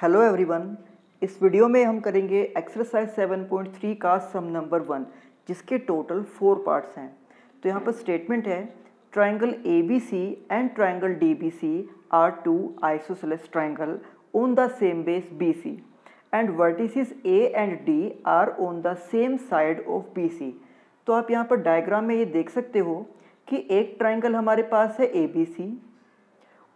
Hello everyone. इस video में हम करेंगे एक्सरसाइज 7.3 का सम नंबर 1 जिसके टोटल 4 पार्ट्स हैं। तो यहाँ पर स्टेटमेंट है triangle ABC and triangle DBC are two isosceles triangle on the same base BC and vertices A and D are on the same side of BC। तो आप यहाँ पर डायग्राम में ये देख सकते हो कि एक ट्राइंगल हमारे पास है ABC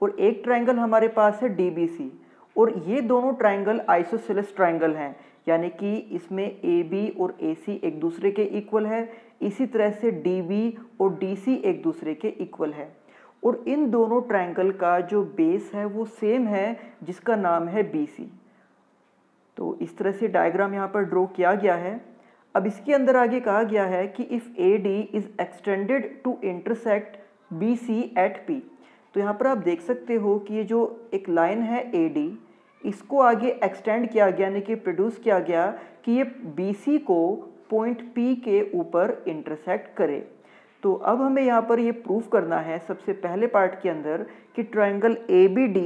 और एक ट्राइंगल हमारे पास है DBC और ये दोनों ट्राइंगल आइसोसेलेस ट्राइंगल हैं, यानी कि इसमें AB और AC एक दूसरे के इक्वल है, इसी तरह से DB और DC एक दूसरे के इक्वल है और इन दोनों ट्राइंगल का जो बेस है वो सेम है जिसका नाम है BC। तो इस तरह से डायग्राम यहाँ पर ड्रॉ किया गया है। अब इसके अंदर आगे कहा गया है कि if AD is extended to intersect BC at P। तो यहाँ पर आप देख सकते हो कि ये जो एक लाइन है AD, इसको आगे एक्सटेंड किया गया, यानी कि प्रोड्यूस किया गया कि ये BC को पॉइंट P के ऊपर इंटरसेक्ट करे। तो अब हमें यहाँ पर ये प्रूफ करना है सबसे पहले पार्ट के अंदर कि triangle ABD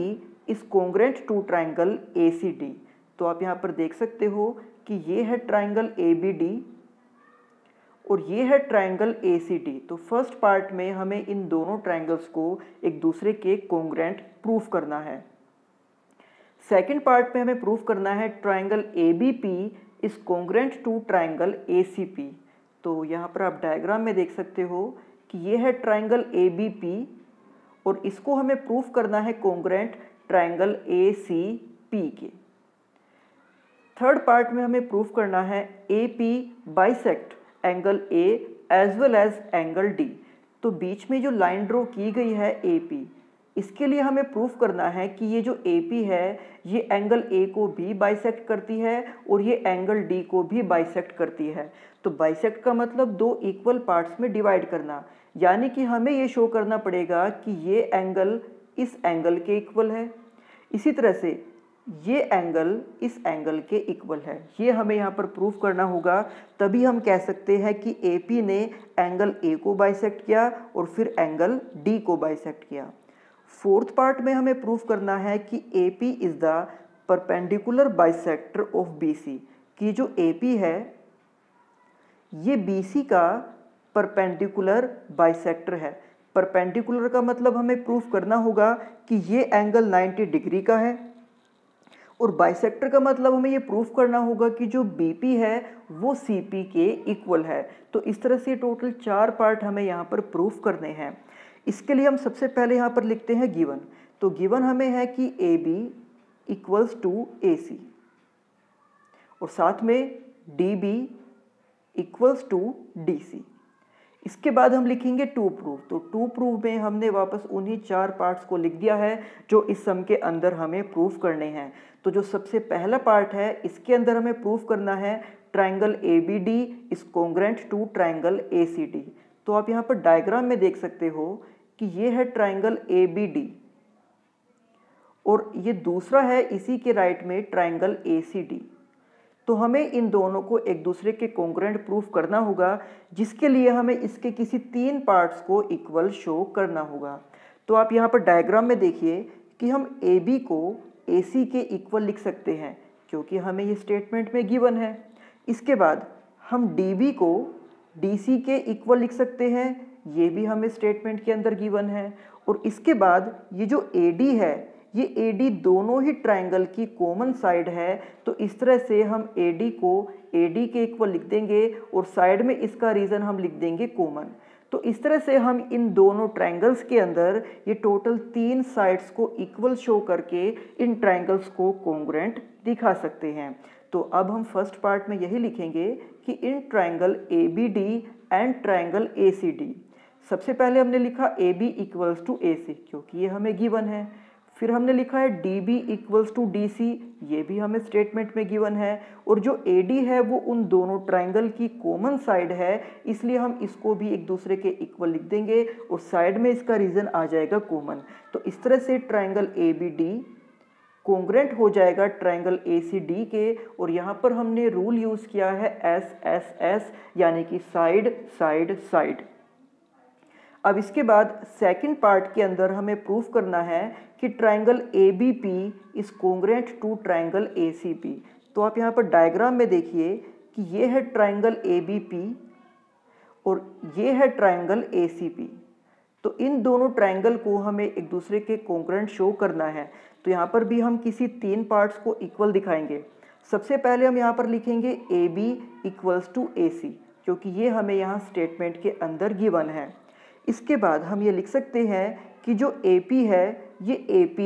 is congruent to triangle ACD। तो आप यहाँ पर देख सकते हो कि ये है ट्राइंगल ABD और ये है ट्राइंगल ACD। तो फर्स्ट पार्ट में हमें इन दोनों ट्राइंगल्स को एक दूसरे के कॉन्ग्रुएंट प्रूफ करना है। सेकंड पार्ट में हमें प्रूफ करना है triangle ABP is congruent to triangle ACP। तो यहाँ पर आप डायग्राम में देख सकते हो कि ये है ट्राइंगल ABP और इसको हमें प्रूफ करना है कॉन्ग्रुएंट ट्राइंगल ACP के। थर्ड पार्ट में हमें प्रूफ करना है AP bisect angle A as well as angle D। तो बीच में जो लाइन ड्रॉ की गई है AP, इसके लिए हमें प्रूफ करना है कि ये जो AP है ये एंगल A को भी बाइसेक्ट करती है और ये एंगल D को भी बाइसेक्ट करती है। तो बाइसेक्ट का मतलब दो इक्वल पार्ट्स में डिवाइड करना, यानी कि हमें ये शो करना पड़ेगा कि ये एंगल इस एंगल के इक्वल है, इसी तरह से ये एंगल इस एंगल के इक्वल है। ये हमें यहाँ पर प्रूफ करना होगा, तभी हम कह सकते हैं कि AP ने एंगल A को बाइसेक्ट किया और फिर एंगल D को बाइसेक्ट किया। फोर्थ पार्ट में हमें प्रूफ करना है कि AP is the perpendicular bisector of BC, कि जो AP है ये BC का परपेंडिकुलर बाइसेक्टर है। परपेंडिकुलर का मतलब हमें प्रूफ करना होगा कि ये एंगल 90 डिग्री का है और बाइसेक्टर का मतलब हमें ये प्रूफ करना होगा कि जो BP है वो CP के इक्वल है। तो इस तरह से टोटल 4 पार्ट हमें यहाँ पर प्रूफ करने हैं। इसके लिए हम सबसे पहले यहाँ पर लिखते हैं गिवन। तो गिवन हमें है कि AB इक्वल्स टू AC और साथ में DB इक्वल्स टू DC। इसके बाद हम लिखेंगे टू प्रूफ। तो टू प्रूफ में हमने वापस उन्हीं 4 पार्ट्स को लिख दिया है जो इस सम के अंदर हमें प्रूफ करने हैं। तो जो सबसे पहला पार्ट है इसके अंदर हमें प्रूफ करना है triangle ABD is congruent to triangle ACD। तो आप यहाँ पर डायग्राम में देख सकते हो कि ये है ट्राइंगल ABD और ये दूसरा है इसी के राइट में ट्राइंगल ACD। तो हमें इन दोनों को एक दूसरे के कॉन्ग्रुएंट प्रूफ करना होगा, जिसके लिए हमें इसके किसी 3 पार्ट्स को इक्वल शो करना होगा। तो आप यहाँ पर डायग्राम में देखिए कि हम AB को AC के इक्वल लिख सकते हैं क्योंकि हमें ये स्टेटमेंट में गिवन है। इसके बाद हम DB को DC के इक्वल लिख सकते हैं, ये भी हमें स्टेटमेंट के अंदर गिवन है। और इसके बाद ये जो AD है ये AD दोनों ही ट्राइंगल की कॉमन साइड है, तो इस तरह से हम AD को AD के इक्वल लिख देंगे और साइड में इसका रीज़न हम लिख देंगे कॉमन। तो इस तरह से हम इन दोनों ट्राइंगल्स के अंदर ये टोटल 3 साइड्स को इक्वल शो करके इन ट्राइंगल्स को कॉन्ग्रुएंट दिखा सकते हैं। तो अब हम फर्स्ट पार्ट में यही लिखेंगे कि in triangle ABD and triangle ACD। सबसे पहले हमने लिखा AB इक्वल्स टू AC क्योंकि ये हमें गिवन है। फिर हमने लिखा है DB इक्वल्स टू DC, ये भी हमें स्टेटमेंट में गिवन है। और जो AD है वो उन दोनों ट्राइंगल की कॉमन साइड है, इसलिए हम इसको भी एक दूसरे के इक्वल लिख देंगे और साइड में इसका रीज़न आ जाएगा कॉमन। तो इस तरह से ट्राइंगल ABD कॉन्ग्रुएंट हो जाएगा ट्राइंगल ACD के। और यहाँ पर हमने रूल यूज़ किया है SSS, यानी कि साइड साइड साइड। अब इसके बाद सेकंड पार्ट के अंदर हमें प्रूफ करना है कि triangle ABP is congruent to triangle ACP। तो आप यहाँ पर डायग्राम में देखिए कि ये है ट्राइंगल ABP और ये है ट्राइंगल ACP। तो इन दोनों ट्राइंगल को हमें एक दूसरे के कोंग्रुएंट शो करना है। तो यहाँ पर भी हम किसी 3 पार्ट्स को इक्वल दिखाएंगे। सबसे पहले हम यहाँ पर लिखेंगे AB इक्वल्स टू AC, क्योंकि ये हमें यहाँ स्टेटमेंट के अंदर गिवन है। इसके बाद हम ये लिख सकते हैं कि जो AP है ये AP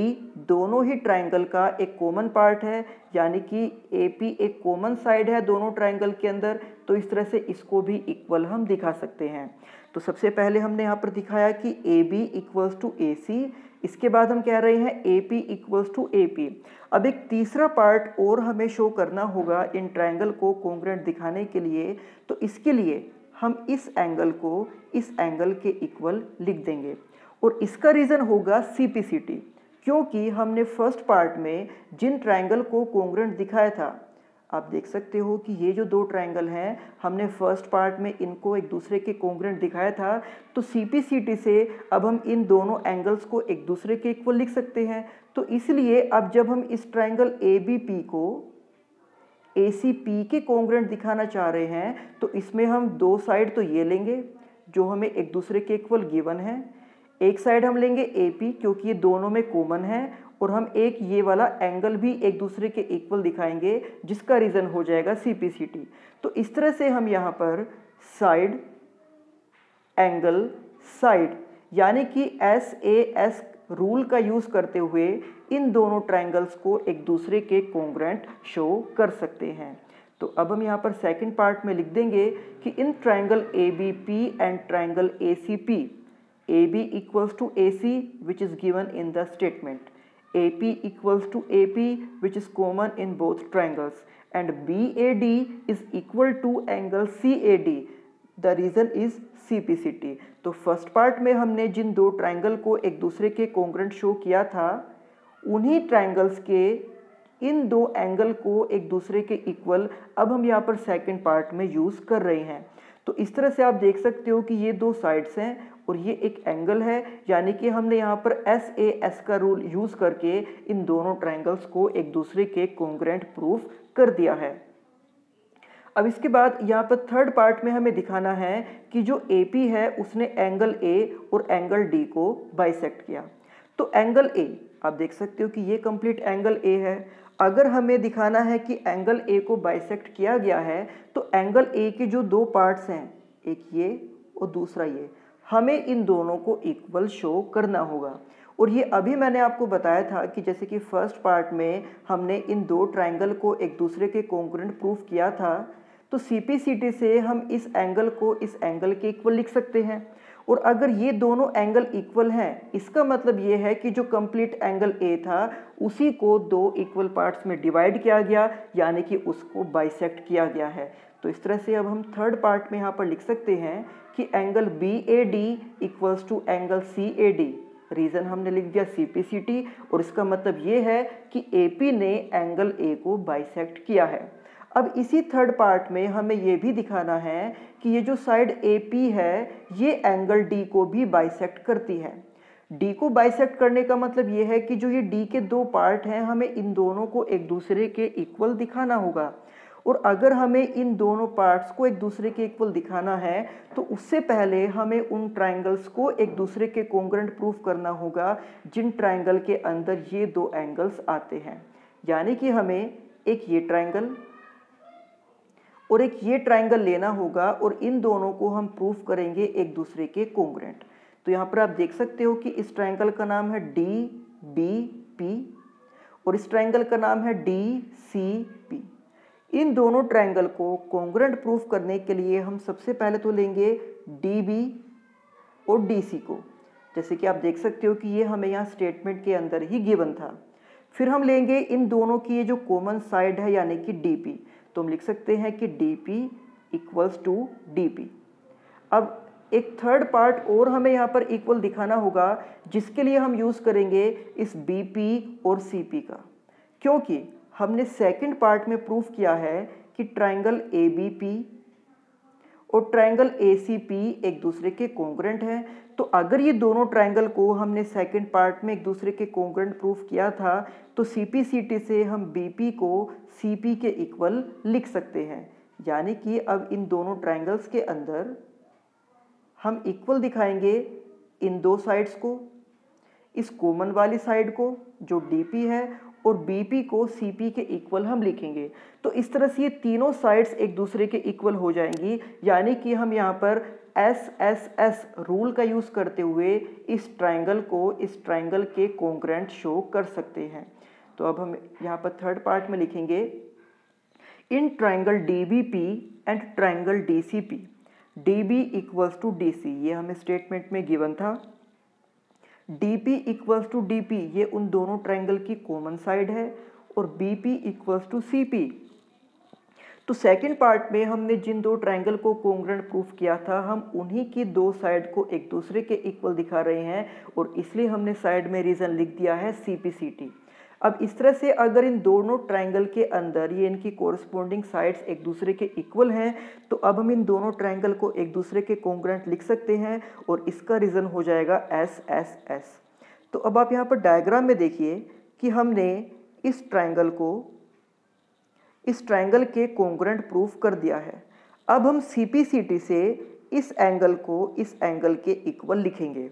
दोनों ही ट्राइंगल का एक कॉमन पार्ट है, यानी कि AP एक कॉमन साइड है दोनों ट्राइंगल के अंदर। तो इस तरह से इसको भी इक्वल हम दिखा सकते हैं। तो सबसे पहले हमने यहाँ पर दिखाया कि AB इक्वल्स टू AC, इसके बाद हम कह रहे हैं AP इक्वल्स टू AP। अब एक तीसरा पार्ट और हमें शो करना होगा इन ट्राइंगल को कोंग्रुएंट दिखाने के लिए। तो इसके लिए हम इस एंगल को इस एंगल के इक्वल लिख देंगे और इसका रीज़न होगा CPCT, क्योंकि हमने फर्स्ट पार्ट में जिन ट्राइंगल को कोंग्रुएंट दिखाया था, आप देख सकते हो कि ये जो 2 ट्राइंगल हैं हमने फर्स्ट पार्ट में इनको एक दूसरे के कोंग्रुएंट दिखाया था। तो CPCT से अब हम इन दोनों एंगल्स को एक दूसरे के इक्वल लिख सकते हैं। तो इसलिए अब जब हम इस ट्राइंगल ABP को ACP के कोंग्रुएंट दिखाना चाह रहे हैं तो इसमें हम 2 साइड तो ये लेंगे जो हमें एक दूसरे के इक्वल गिवन है, एक साइड हम लेंगे AP क्योंकि ये दोनों में कॉमन है, और हम एक ये वाला एंगल भी एक दूसरे के इक्वल दिखाएंगे जिसका रीज़न हो जाएगा CPCT। तो इस तरह से हम यहाँ पर साइड एंगल साइड यानी कि SAS रूल का यूज़ करते हुए इन दोनों ट्राइंगल्स को एक दूसरे के कोंग्रुएंट शो कर सकते हैं। तो अब हम यहाँ पर सेकंड पार्ट में लिख देंगे कि in triangle ABP and triangle ACP, AB equals to AC which is given in the statement, AP equals to AP which is common in both triangles, and BAD is equal to angle CAD, the reason is CPCT। तो first part में हमने जिन 2 triangle को एक दूसरे के कोंग्रुएंट show किया था उन्हीं ट्राइंगल्स के इन 2 एंगल को एक दूसरे के इक्वल अब हम यहाँ पर सेकंड पार्ट में यूज़ कर रहे हैं। तो इस तरह से आप देख सकते हो कि ये 2 साइड्स हैं और ये एक एंगल है, यानी कि हमने यहाँ पर SAS का रूल यूज़ करके इन दोनों ट्राइंगल्स को एक दूसरे के कोंग्रुएंट प्रूफ कर दिया है। अब इसके बाद यहाँ पर थर्ड पार्ट में हमें दिखाना है कि जो AP है उसने एंगल A और एंगल D को बाइसेक्ट किया। तो एंगल A आप देख सकते हो कि ये कंप्लीट एंगल A है। अगर हमें दिखाना है कि एंगल A को बाइसेक्ट किया गया है तो एंगल A के जो 2 पार्ट्स हैं, एक ये और दूसरा ये, हमें इन दोनों को इक्वल शो करना होगा। और ये अभी मैंने आपको बताया था कि जैसे कि फर्स्ट पार्ट में हमने इन 2 ट्राइंगल को एक दूसरे के कोंग्रुएंट प्रूफ किया था, तो CPCT से हम इस एंगल को इस एंगल के इक्वल लिख सकते हैं। और अगर ये दोनों एंगल इक्वल हैं, इसका मतलब ये है कि जो कंप्लीट एंगल A था उसी को 2 इक्वल पार्ट्स में डिवाइड किया गया, यानी कि उसको बाइसेक्ट किया गया है। तो इस तरह से अब हम थर्ड पार्ट में यहाँ पर लिख सकते हैं कि angle BAD equals to angle CAD, reason हमने लिख दिया CPCT, और इसका मतलब ये है कि AP ने एंगल A को बाइसेक्ट किया है। अब इसी थर्ड पार्ट में हमें ये भी दिखाना है कि ये जो साइड AP है ये एंगल D को भी बाइसेक्ट करती है। D को बाइसेक्ट करने का मतलब ये है कि जो ये D के 2 पार्ट हैं हमें इन दोनों को एक दूसरे के इक्वल दिखाना होगा। और अगर हमें इन दोनों पार्ट्स को एक दूसरे के इक्वल दिखाना है तो उससे पहले हमें उन ट्राइंगल्स को एक दूसरे के कोंग्रुएंट प्रूफ करना होगा जिन ट्राइंगल के अंदर ये 2 एंगल्स आते हैं। यानी कि हमें एक ये ट्राइंगल और एक ये ट्राइंगल लेना होगा और इन दोनों को हम प्रूफ करेंगे एक दूसरे के कोंग्रुएंट। तो यहाँ पर आप देख सकते हो कि इस ट्राइंगल का नाम है DBP और इस ट्राइंगल का नाम है DCP। इन दोनों ट्राइंगल को कोंग्रुएंट प्रूफ करने के लिए हम सबसे पहले तो लेंगे DB और DC को, जैसे कि आप देख सकते हो कि ये हमें यहाँ स्टेटमेंट के अंदर ही गिवन था। फिर हम लेंगे इन दोनों की ये जो कॉमन साइड है यानी कि DP, तो हम लिख सकते हैं कि DP इक्वल्स टू DP। अब एक थर्ड पार्ट और हमें यहाँ पर इक्वल दिखाना होगा जिसके लिए हम यूज़ करेंगे इस BP और CP का, क्योंकि हमने सेकंड पार्ट में प्रूफ किया है कि ट्राइंगल ABP और ट्रायंगल ए सी पी एक दूसरे के कॉन्ग्रुएंट हैं। तो अगर ये दोनों ट्रायंगल को हमने सेकंड पार्ट में एक दूसरे के कॉन्ग्रुएंट प्रूफ किया था तो सी पी सी टी से हम बी पी को सी पी के इक्वल लिख सकते हैं। यानी कि अब इन दोनों ट्रायंगल्स के अंदर हम इक्वल दिखाएंगे इन दो साइड्स को, इस कॉमन वाली साइड को जो DP है और BP को CP के इक्वल हम लिखेंगे। तो इस तरह से ये तीनों साइड्स एक दूसरे के इक्वल हो जाएंगी। यानी कि हम यहाँ पर SSS रूल का यूज़ करते हुए इस ट्रायंगल को इस ट्रायंगल के कॉन्ग्रुएंट शो कर सकते हैं। तो अब हम यहाँ पर थर्ड पार्ट में लिखेंगे in triangle DBP and triangle DCP DB equals to DC, ये हमें स्टेटमेंट में गिवन था। DP इक्वल्स टू DP ये उन दोनों ट्रायंगल की कॉमन साइड है और BP इक्वल्स टू CP। तो सेकंड पार्ट में हमने जिन दो ट्रायंगल को कॉन्ग्रुएंट प्रूफ किया था हम उन्हीं की दो साइड को एक दूसरे के इक्वल दिखा रहे हैं और इसलिए हमने साइड में रीजन लिख दिया है CPCT। अब इस तरह से अगर इन दोनों ट्रायंगल के अंदर ये इनकी कोरस्पॉन्डिंग साइड्स एक दूसरे के इक्वल हैं तो अब हम इन दोनों ट्रायंगल को एक दूसरे के कॉन्ग्रुएंट लिख सकते हैं और इसका रीजन हो जाएगा SSS। तो अब आप यहाँ पर डायग्राम में देखिए कि हमने इस ट्रायंगल के कॉन्ग्रुएंट प्रूफ कर दिया है। अब हम CPCT से इस एंगल को इस एंगल के इक्वल लिखेंगे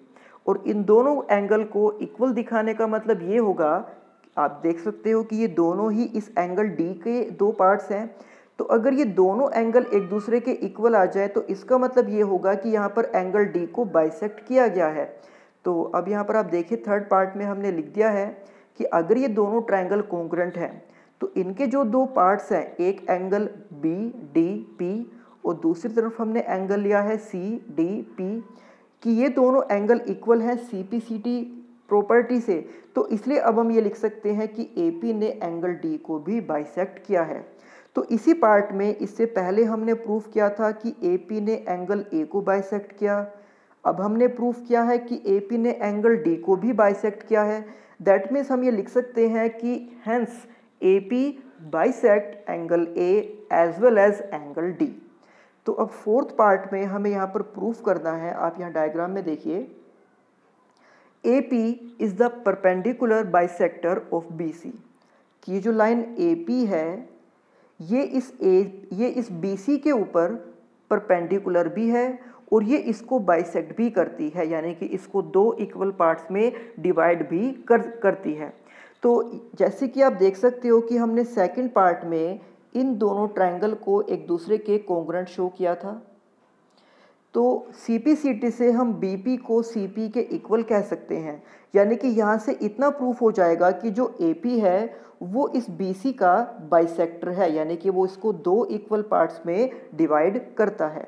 और इन दोनों एंगल को इक्वल दिखाने का मतलब ये होगा, आप देख सकते हो कि ये दोनों ही इस एंगल D के दो पार्ट्स हैं। तो अगर ये दोनों एंगल एक दूसरे के इक्वल आ जाए तो इसका मतलब ये होगा कि यहाँ पर एंगल D को बाइसेक्ट किया गया है। तो अब यहाँ पर आप देखिए थर्ड पार्ट में हमने लिख दिया है कि अगर ये दोनों ट्रायंगल कॉन्ग्रुएंट हैं तो इनके जो दो पार्ट्स हैं, एक एंगल BDP और दूसरी तरफ हमने एंगल लिया है CDP, कि ये दोनों एंगल इक्वल हैं CPCT प्रॉपर्टी से। तो इसलिए अब हम ये लिख सकते हैं कि AP ने एंगल D को भी बाइसेक्ट किया है। तो इसी पार्ट में इससे पहले हमने प्रूफ किया था कि AP ने एंगल A को बाइसेक्ट किया। अब हमने प्रूफ किया है कि AP ने एंगल D को भी बाइसेक्ट किया है। दैट मीन्स हम ये लिख सकते हैं कि hence AP bisect angle A as well as angle D। तो अब फोर्थ पार्ट में हमें यहाँ पर प्रूफ करना है। आप यहाँ डायग्राम में देखिए AP is the perpendicular bisector of BC, कि ये जो लाइन AP है ये इस BC के ऊपर परपेंडिकुलर भी है और ये इसको बाइसेक्ट भी करती है, यानी कि इसको दो इक्वल पार्ट्स में डिवाइड भी करती है। तो जैसे कि आप देख सकते हो कि हमने सेकंड पार्ट में इन दोनों ट्रायंगल को एक दूसरे के कॉन्ग्रुएंट शो किया था। तो CPCT से हम BP को CP के इक्वल कह सकते हैं, यानी कि यहाँ से इतना प्रूफ हो जाएगा कि जो AP है वो इस BC का बाइसेक्टर है, यानी कि वो इसको दो इक्वल पार्ट्स में डिवाइड करता है।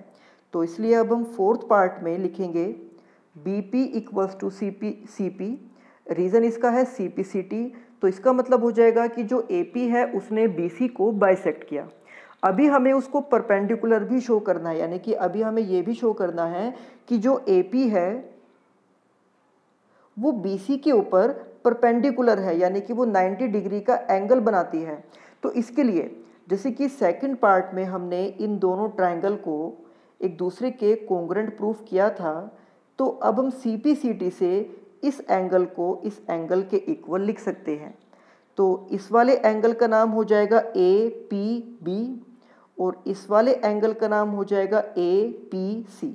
तो इसलिए अब हम फोर्थ पार्ट में लिखेंगे BP equals to CP। Reason इसका है CPCT। तो इसका मतलब हो जाएगा कि जो AP है उसने BC को बाइसेक्ट किया। अभी हमें उसको परपेंडिकुलर भी शो करना है, यानी कि अभी हमें ये भी शो करना है कि जो AP है वो BC के ऊपर परपेंडिकुलर है, यानी कि वो 90 डिग्री का एंगल बनाती है। तो इसके लिए जैसे कि सेकंड पार्ट में हमने इन दोनों ट्रायंगल को एक दूसरे के कॉन्ग्रुएंट प्रूफ किया था, तो अब हम CPCT से इस एंगल को इस एंगल के इक्वल लिख सकते हैं। तो इस वाले एंगल का नाम हो जाएगा APB और इस वाले एंगल का नाम हो जाएगा APC।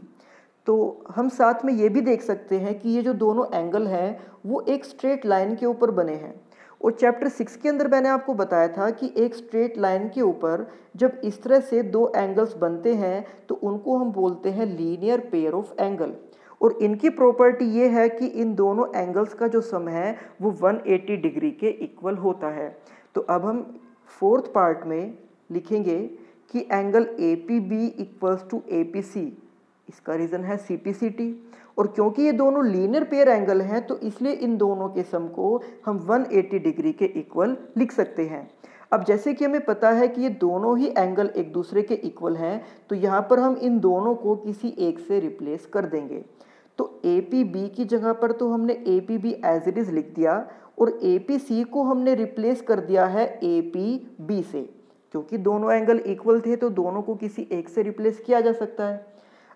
तो हम साथ में ये भी देख सकते हैं कि ये जो दोनों एंगल हैं वो एक स्ट्रेट लाइन के ऊपर बने हैं। और चैप्टर 6 के अंदर मैंने आपको बताया था कि एक स्ट्रेट लाइन के ऊपर जब इस तरह से दो एंगल्स बनते हैं तो उनको हम बोलते हैं लीनियर पेयर ऑफ एंगल। और इनकी प्रॉपर्टी ये है कि इन दोनों एंगल्स का जो सम है वो 180 डिग्री के इक्वल होता है। तो अब हम फोर्थ पार्ट में लिखेंगे कि angle APB equals to APC, इसका रीज़न है CPCT। और क्योंकि ये दोनों लीनियर पेयर एंगल हैं तो इसलिए इन दोनों के सम को हम 180 डिग्री के इक्वल लिख सकते हैं। अब जैसे कि हमें पता है कि ये दोनों ही एंगल एक दूसरे के इक्वल हैं, तो यहाँ पर हम इन दोनों को किसी एक से रिप्लेस कर देंगे। तो APB की जगह पर तो हमने APB एज इट इज़ लिख दिया और APC को हमने रिप्लेस कर दिया है APB से। क्योंकि दोनों एंगल इक्वल थे तो दोनों को किसी एक से रिप्लेस किया जा सकता है।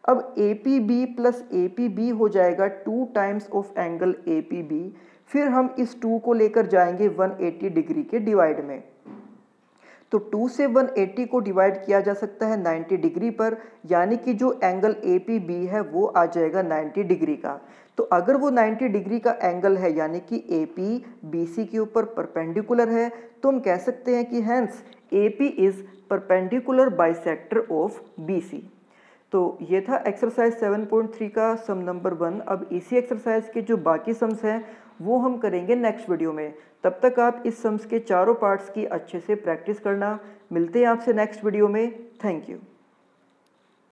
अब A P B plus A P B हो जाएगा 2 times of angle A P B. फिर हम इस 2 को लेकर जाएंगे 180 डिग्री के डिवाइड में। तो 2 से 180 को डिवाइड किया जा सकता है 90 डिग्री पर, यानी कि जो एंगल ए पी बी है वो आ जाएगा 90 डिग्री का। तो अगर वो 90 डिग्री का एंगल है यानी कि ए पी बी सी के ऊपर परपेंडिकुलर है, तो हम कह सकते हैं कि hence A P is perpendicular bisector of B C. तो ये था एक्सरसाइज 7.3 का सम नंबर 1। अब इसी एक्सरसाइज के जो बाकी सम्स हैं वो हम करेंगे नेक्स्ट वीडियो में। तब तक आप इस सम्स के चारों पार्ट्स की अच्छे से प्रैक्टिस करना। मिलते हैं आपसे नेक्स्ट वीडियो में। Thank you.